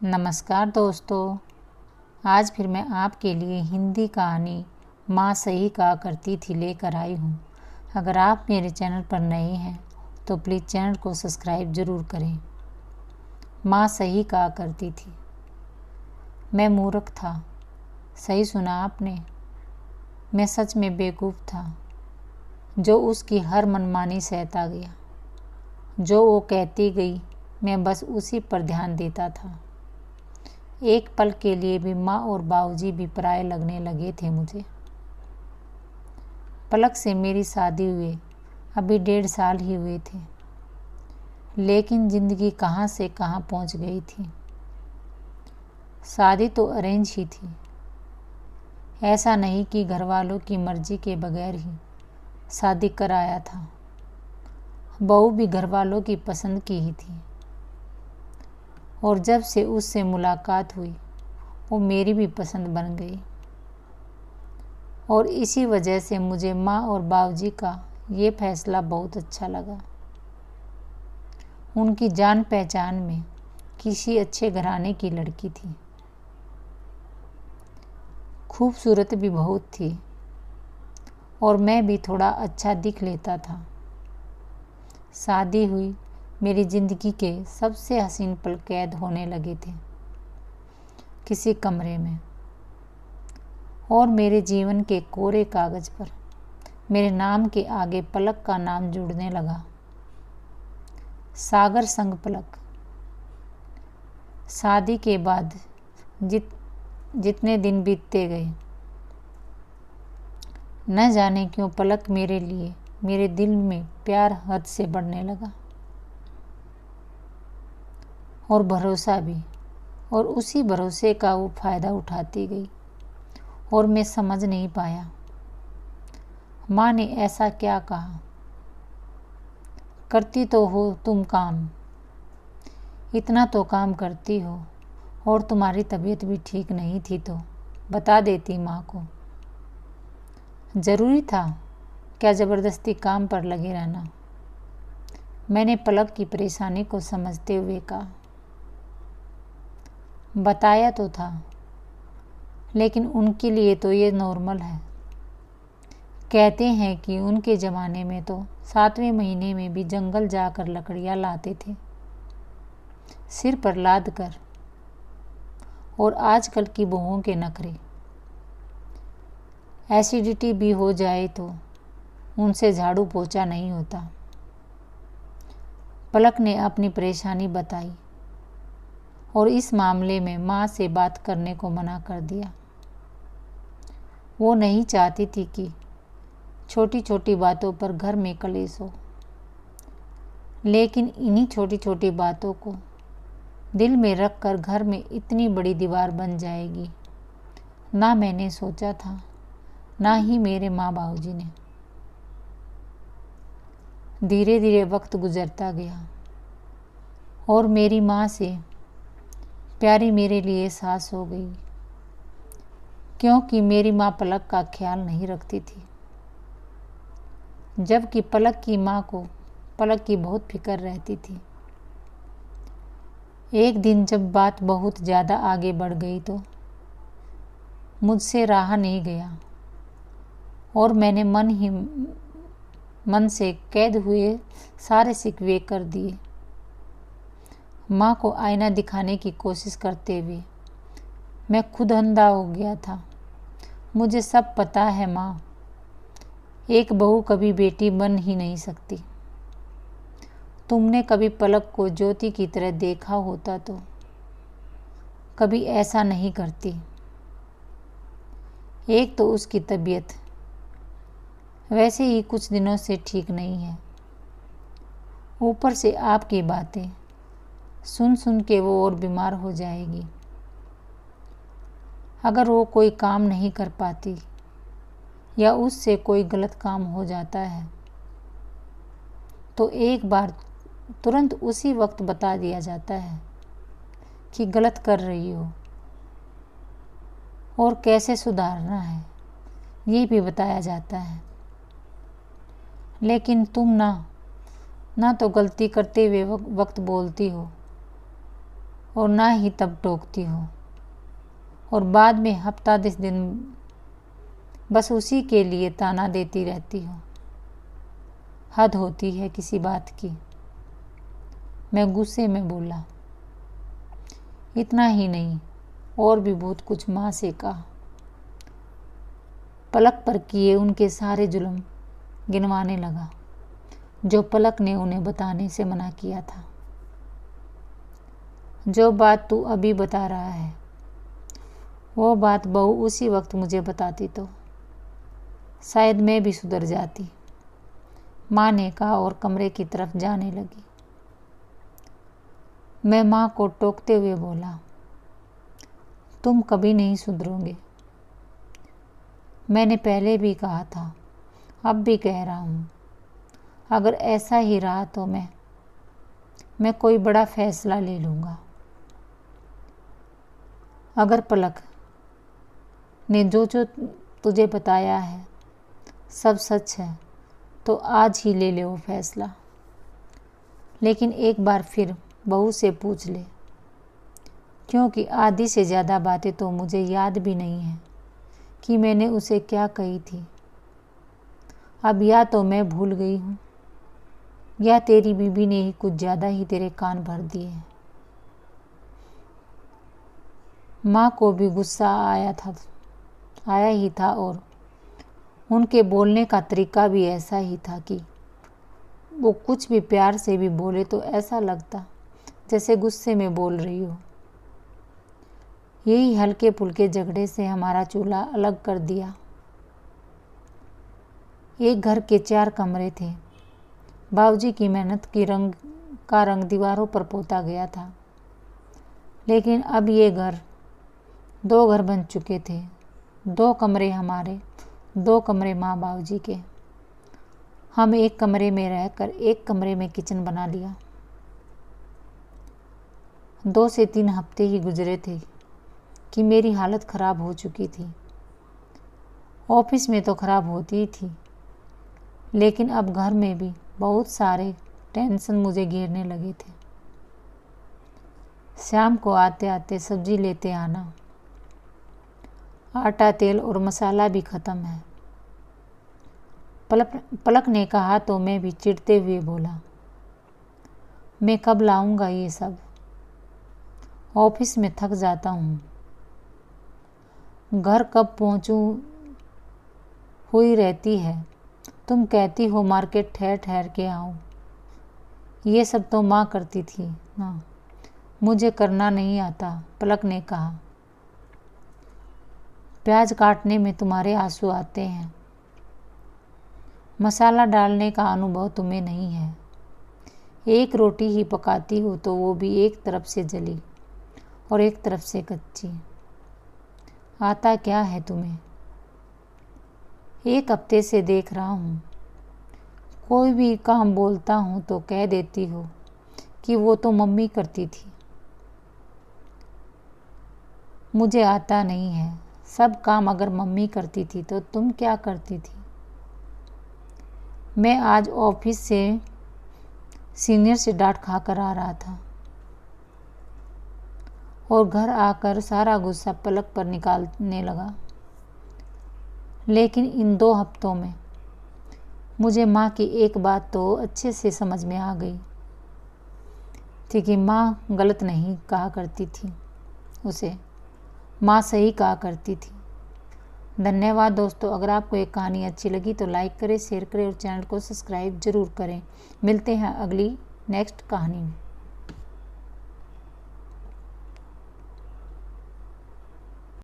नमस्कार दोस्तों। आज फिर मैं आपके लिए हिंदी कहानी माँ सही कहा करती थी लेकर आई हूँ। अगर आप मेरे चैनल पर नए हैं तो प्लीज़ चैनल को सब्सक्राइब ज़रूर करें। माँ सही कहा करती थी। मैं मूर्ख था। सही सुना आपने। मैं सच में बेवकूफ़ था जो उसकी हर मनमानी सहता गया। जो वो कहती गई मैं बस उसी पर ध्यान देता था। एक पल के लिए भी माँ और बाबूजी भी पराये लगने लगे थे मुझे। पलक से मेरी शादी हुए अभी 1.5 साल ही हुए थे, लेकिन ज़िंदगी कहाँ से कहाँ पहुँच गई थी। शादी तो अरेंज ही थी। ऐसा नहीं कि घर वालों की मर्जी के बगैर ही शादी कराया था। बहू भी घर वालों की पसंद की ही थी। और जब से उससे मुलाकात हुई वो मेरी भी पसंद बन गई। और इसी वजह से मुझे माँ और बाबूजी का ये फैसला बहुत अच्छा लगा। उनकी जान पहचान में किसी अच्छे घराने की लड़की थी। खूबसूरत भी बहुत थी और मैं भी थोड़ा अच्छा दिख लेता था। शादी हुई, मेरी ज़िंदगी के सबसे हसीन पल कैद होने लगे थे किसी कमरे में। और मेरे जीवन के कोरे कागज़ पर मेरे नाम के आगे पलक का नाम जुड़ने लगा। सागर संग पलक। शादी के बाद जितने दिन बीतते गए, न जाने क्यों पलक मेरे लिए मेरे दिल में प्यार हद से बढ़ने लगा। और भरोसा भी। और उसी भरोसे का वो फ़ायदा उठाती गई और मैं समझ नहीं पाया। माँ ने ऐसा क्या कहा, करती तो हो तुम काम, इतना तो काम करती हो, और तुम्हारी तबीयत भी ठीक नहीं थी तो बता देती माँ को। ज़रूरी था क्या ज़बरदस्ती काम पर लगे रहना। मैंने पलक की परेशानी को समझते हुए कहा, बताया तो था, लेकिन उनके लिए तो ये नॉर्मल है। कहते हैं कि उनके ज़माने में तो 7वें महीने में भी जंगल जाकर लकड़ियाँ लाते थे सिर पर लाद कर। और आजकल की बहुओं के नखरे, एसिडिटी भी हो जाए तो उनसे झाड़ू पोछा नहीं होता। पलक ने अपनी परेशानी बताई और इस मामले में माँ से बात करने को मना कर दिया। वो नहीं चाहती थी कि छोटी छोटी बातों पर घर में कलेश हो, लेकिन इन्हीं छोटी छोटी बातों को दिल में रख कर घर में इतनी बड़ी दीवार बन जाएगी, ना मैंने सोचा था, ना ही मेरे माँ बाबूजी ने। धीरे धीरे वक्त गुजरता गया और मेरी माँ से प्यारी मेरे लिए सास हो गई, क्योंकि मेरी माँ पलक का ख्याल नहीं रखती थी, जबकि पलक की माँ को पलक की बहुत फिक्र रहती थी। एक दिन जब बात बहुत ज़्यादा आगे बढ़ गई तो मुझसे रहा नहीं गया और मैंने मन से कैद हुए सारे शिकवे कर दिए। माँ को आईना दिखाने की कोशिश करते हुए मैं खुद अंधा हो गया था। मुझे सब पता है माँ, एक बहू कभी बेटी बन ही नहीं सकती। तुमने कभी पलक को ज्योति की तरह देखा होता तो कभी ऐसा नहीं करती। एक तो उसकी तबीयत वैसे ही कुछ दिनों से ठीक नहीं है, ऊपर से आपकी बातें सुन सुन के वो और बीमार हो जाएगी। अगर वो कोई काम नहीं कर पाती या उससे कोई गलत काम हो जाता है तो एक बार तुरंत उसी वक्त बता दिया जाता है कि गलत कर रही हो और कैसे सुधारना है, ये भी बताया जाता है। लेकिन तुम ना तो गलती करते हुए वक्त बोलती हो और ना ही तब टोकती हो, और बाद में हफ्ता 10 दिन बस उसी के लिए ताना देती रहती हो। हद होती है किसी बात की। मैं गुस्से में बोला। इतना ही नहीं, और भी बहुत कुछ माँ से कहा। पलक पर किए उनके सारे जुल्म गिनवाने लगा जो पलक ने उन्हें बताने से मना किया था। जो बात तू अभी बता रहा है वो बात बहू उसी वक्त मुझे बताती तो शायद मैं भी सुधर जाती, माँ ने कहा और कमरे की तरफ जाने लगी। मैं माँ को टोकते हुए बोला, तुम कभी नहीं सुधरोगे। मैंने पहले भी कहा था, अब भी कह रहा हूँ, अगर ऐसा ही रहा तो मैं कोई बड़ा फैसला ले लूँगा। अगर पलक ने जो तुझे बताया है सब सच है तो आज ही ले ले वो फैसला। लेकिन एक बार फिर बहू से पूछ ले, क्योंकि आधी से ज़्यादा बातें तो मुझे याद भी नहीं है कि मैंने उसे क्या कही थी। अब या तो मैं भूल गई हूँ या तेरी बीबी ने ही कुछ ज़्यादा ही तेरे कान भर दिए हैं। माँ को भी गुस्सा आया ही था और उनके बोलने का तरीका भी ऐसा ही था कि वो कुछ भी प्यार से भी बोले तो ऐसा लगता जैसे गुस्से में बोल रही हो। यही हल्के फुल्के झगड़े से हमारा चूल्हा अलग कर दिया। एक घर के 4 कमरे थे। बाबूजी की मेहनत की रंग दीवारों पर पोता गया था। लेकिन अब ये 2 घर बन चुके थे। 2 कमरे हमारे, 2 कमरे माँ बाबूजी के। हम एक कमरे में रहकर एक कमरे में किचन बना लिया। 2 से 3 हफ्ते ही गुजरे थे कि मेरी हालत ख़राब हो चुकी थी। ऑफिस में तो ख़राब होती ही थी, लेकिन अब घर में भी बहुत सारे टेंशन मुझे घेरने लगे थे। शाम को आते आते सब्जी लेते आना, आटा, तेल और मसाला भी ख़त्म है। पलक ने कहा तो मैं भी चिढ़ते हुए बोला, मैं कब लाऊंगा ये सब, ऑफिस में थक जाता हूँ। घर कब पहुँचूँ हुई रहती है। तुम कहती हो मार्केट ठहर ठहर के आऊँ। ये सब तो माँ करती थी ना, मुझे करना नहीं आता। पलक ने कहा, प्याज काटने में तुम्हारे आंसू आते हैं, मसाला डालने का अनुभव तुम्हें नहीं है। एक रोटी ही पकाती हो तो वो भी एक तरफ से जली और एक तरफ से कच्ची। आता क्या है तुम्हें? 1 हफ्ते से देख रहा हूँ, कोई भी काम बोलता हूँ तो कह देती हो कि वो तो मम्मी करती थी। मुझे आता नहीं है सब काम। अगर मम्मी करती थी तो तुम क्या करती थी? मैं आज ऑफिस से सीनियर से डांट खा कर आ रहा था और घर आकर सारा गुस्सा पलक पर निकालने लगा। लेकिन इन 2 हफ्तों में मुझे माँ की एक बात तो अच्छे से समझ में आ गई थी कि माँ गलत नहीं कहा करती थी उसे, माँ सही कहा करती थी। धन्यवाद दोस्तों। अगर आपको ये कहानी अच्छी लगी तो लाइक करें, शेयर करें और चैनल को सब्सक्राइब ज़रूर करें। मिलते हैं अगली नेक्स्ट कहानी में।